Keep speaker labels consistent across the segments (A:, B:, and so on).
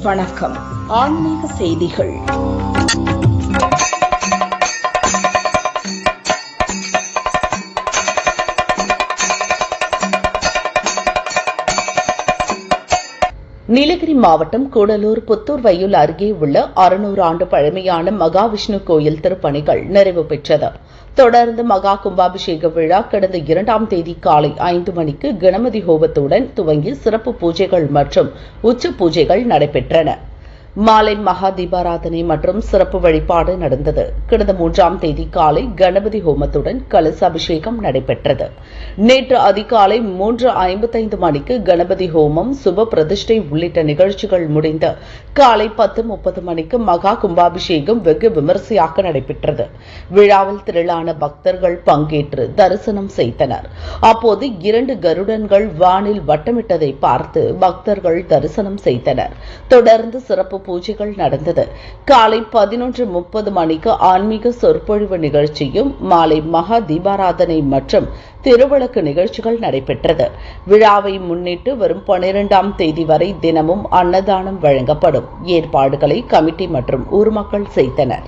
A: வணக்கம். ஆன்மீக செய்திகள். நீலகிரி மாவட்டம் கூடலூர் புத்தூர் வயல் அருகே உள்ள 600 ஆண்டு பழமையான மகாவிஷ்ணு கோயில் திருப்பணிகள் நிறைவு பெற்றது. தொடர்ந்து மகா கும்பாபிஷேக விழா கடந்த 2ஆம் தேதி காலை 5 மணிக்கு கணபதி ஹோமத்துடன் துவங்கி சிறப்பு பூஜைகள் மற்றும் உச்ச பூஜைகள் நடைபெற்றன. மாலை மகா தீபாராதனை மற்றும் சிறப்பு வழிபாடு நடந்தது. கடந்த 3ஆம் தேதி காலை கணபதி ஹோமத்துடன் கலச அபிஷேகம் நடைபெற்றது. நேற்று அதிகாலை 3:55 மணிக்கு கணபதி ஹோமம், சுப பிரதிஷ்டை உள்ளிட்ட நிகழ்ச்சிகள் முடிந்து காலை 10:30 மணிக்கு மகா கும்பாபிஷேகம் வெகு விமரிசையாக நடைபெற்றது. விழாவில் திரளான பக்தர்கள் பங்கேற்று தரிசனம் செய்தனர். அப்போது 2 கருடன்கள் வானில் வட்டமிட்டதை பார்த்து பக்தர்கள் தரிசனம் செய்தனர். தொடர்ந்து சிறப்பு பூஜைகள் நடந்தது. காலை 11:30 மணிக்கு ஆன்மீக சொற்பொழிவு நிகழ்ச்சியும், மாலை மகா தீபாராதனை மற்றும் திருவிளக்கு நிகழ்ச்சிகள் நடைபெற்றது. விழாவை முன்னிட்டு வரும் 12ஆம் தேதி வரை தினமும் அன்னதானம் வழங்கப்படும். ஏற்பாடுகளை கமிட்டி மற்றும் ஊர் மக்கள் செய்தனர்.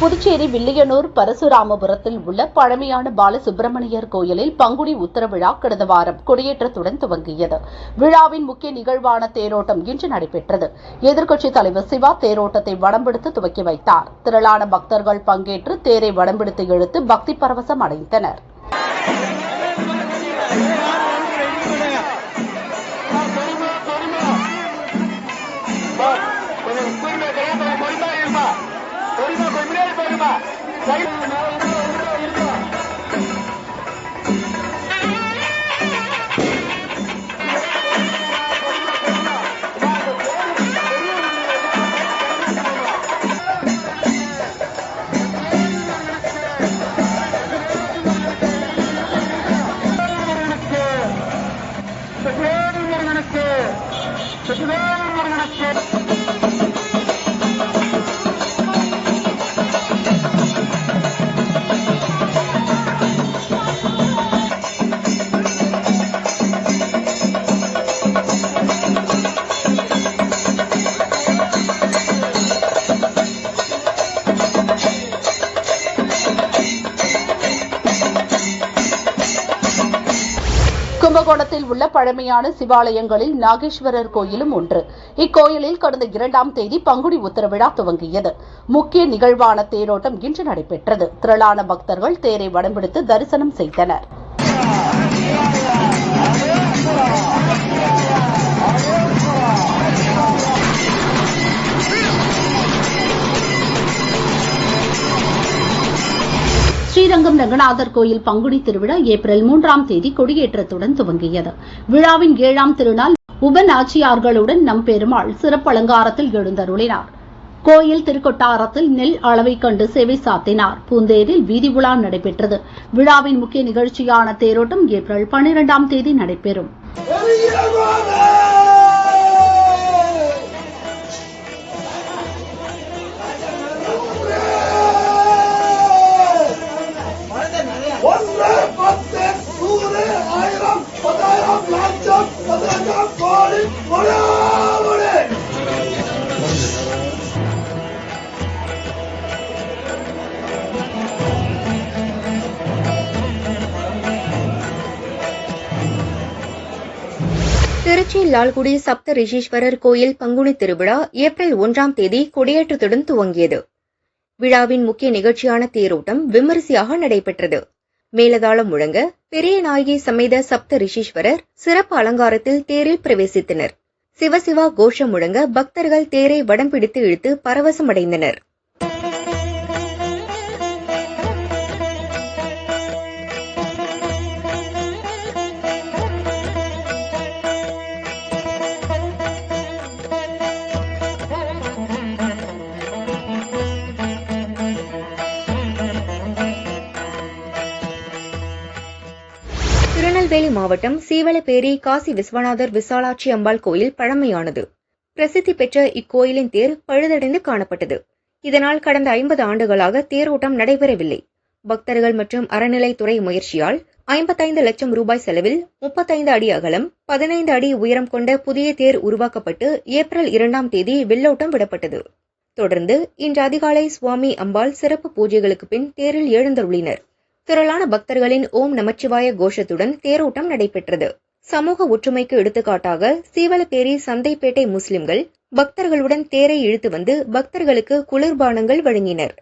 A: புதுச்சேரி வில்லியனூர் பரசுராமபுரத்தில் உள்ள பழமையான பாலசுப்பிரமணியர் கோயிலில் பங்குனி உத்தர விழா கடந்த வாரம் கொடியேற்றத்துடன் துவங்கியது. விழாவின் முக்கிய நிகழ்வான தேரோட்டம் இன்று நடைபெற்றது. எதிர்க்கட்சித் தலைவர் சிவா தேரோட்டத்தை வடம்பிடித்து துவக்கி வைத்தார். திரளான பக்தர்கள் பங்கேற்று தேரை வடம்பிடித்து இழுத்து பக்தி பரவசம் அடைந்தனர். கும்பகோணத்தில் உள்ள பழமையான சிவாலயங்களில் நாகேஸ்வரர் கோயிலும் ஒன்று. இக்கோயிலில் கடந்த 2ஆம் தேதி பங்குனி உத்தர விழா துவங்கியது. முக்கிய நிகழ்வான தேரோட்டம் இன்று நடைபெற்றது. திரளான பக்தர்கள் தேரை வடம்பிடித்து தரிசனம் செய்தனர். ஸ்ரீரங்கம் ரங்கநாதர் கோயில் பங்குனி திருவிழா ஏப்ரல் 3ஆம் தேதி கொடியேற்றத்துடன் துவங்கியது. விழாவின் 7ஆம் திருநாள் உபநாச்சியார்களுடன் நம்பெருமாள் சிறப்பு அலங்காரத்தில் எழுந்தருளினார். கோயில் திருக்கொட்டாரத்தில் நெல் அளவை கண்டு சேவை சாத்தினார். பூந்தேரில் வீதி உலா நடைபெற்றது. விழாவின் முக்கிய நிகழ்ச்சியான தேரோட்டம் ஏப்ரல் 12ஆம் தேதி நடைபெறும்.
B: திருச்சி லால்குடி சப்த ரிஷீஸ்வரர் கோயில் பங்குனி திருவிழா ஏப்ரல் 1ஆம் தேதி கொடியேற்றத்துடன் துவங்கியது. விழாவின் முக்கிய நிகழ்ச்சியான தேரோட்டம் விமரிசையாக நடைபெற்றது. மேலதாளம் முழங்க பெரிய நாயகி சமேத சப்த ரிஷீஸ்வரர் சிறப்பு அலங்காரத்தில் தேரில் பிரவேசித்தனர். சிவசிவா கோஷம் முழங்க பக்தர்கள் தேரை வடம் பிடித்து இழுத்து பரவசமடைந்தனர். திருநெல்வேலி மாவட்டம் சீவலப்பேரி காசி விஸ்வநாதர் விசாலாட்சி அம்பாள் கோயில் பழமையானது. பிரசித்தி பெற்ற இக்கோயிலின் தேர் பழுதடைந்து காணப்பட்டது. இதனால் கடந்த 50 ஆண்டுகளாக தேரோட்டம் நடைபெறவில்லை. பக்தர்கள் மற்றும் அறநிலைத்துறை முயற்சியால் 55 லட்சம் ரூபாய் செலவில் 35 அடி அகலம் 15 அடி உயரம் கொண்ட புதிய தேர் உருவாக்கப்பட்டு ஏப்ரல் 2ஆம் தேதி வெள்ளோட்டம் விடப்பட்டது. தொடர்ந்து இன்று அதிகாலை சுவாமி அம்பாள் சிறப்பு பூஜைகளுக்கு பின் தேரில் எழுந்தருளினர். திரளான பக்தர்களின் ஓம் நமச்சிவாய கோஷத்துடன் தேரோட்டம் நடைபெற்றது. சமூக ஒற்றுமைக்கு எடுத்துக்காட்டாக சீவலப்பேரி சந்தைப்பேட்டை முஸ்லிம்கள் பக்தர்களுடன் தேரை இழுத்து வந்து பக்தர்களுக்கு குளிர்பானங்கள் வழங்கினர்.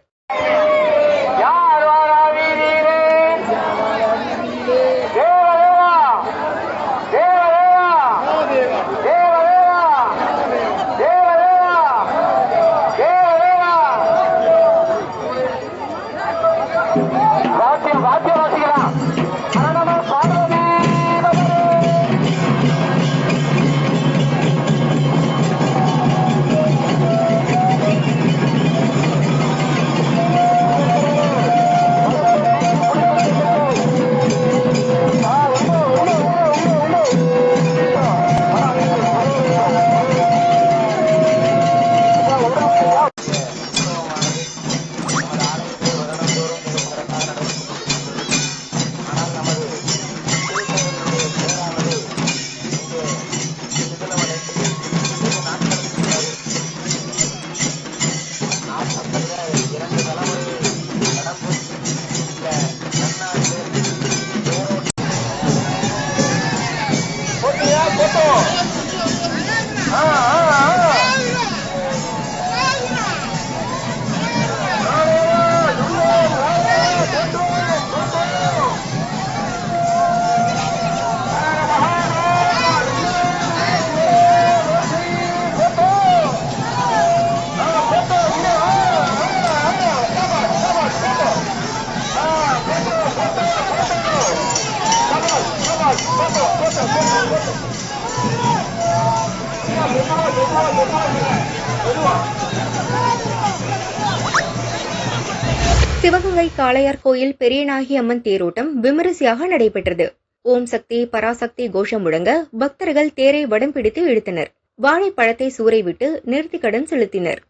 B: சிவகங்கை காளையார் கோயில் பெரியநாயகி அம்மன் தேரோட்டம் விமரிசையாக நடைபெற்றது. ஓம் சக்தி பராசக்தி கோஷம் முழங்க பக்தர்கள் தேரை வடம் பிடித்து இழுத்தனர். வாழைப்பழத்தை சூறை விட்டு நேர்த்திக்கடன் செலுத்தினர்.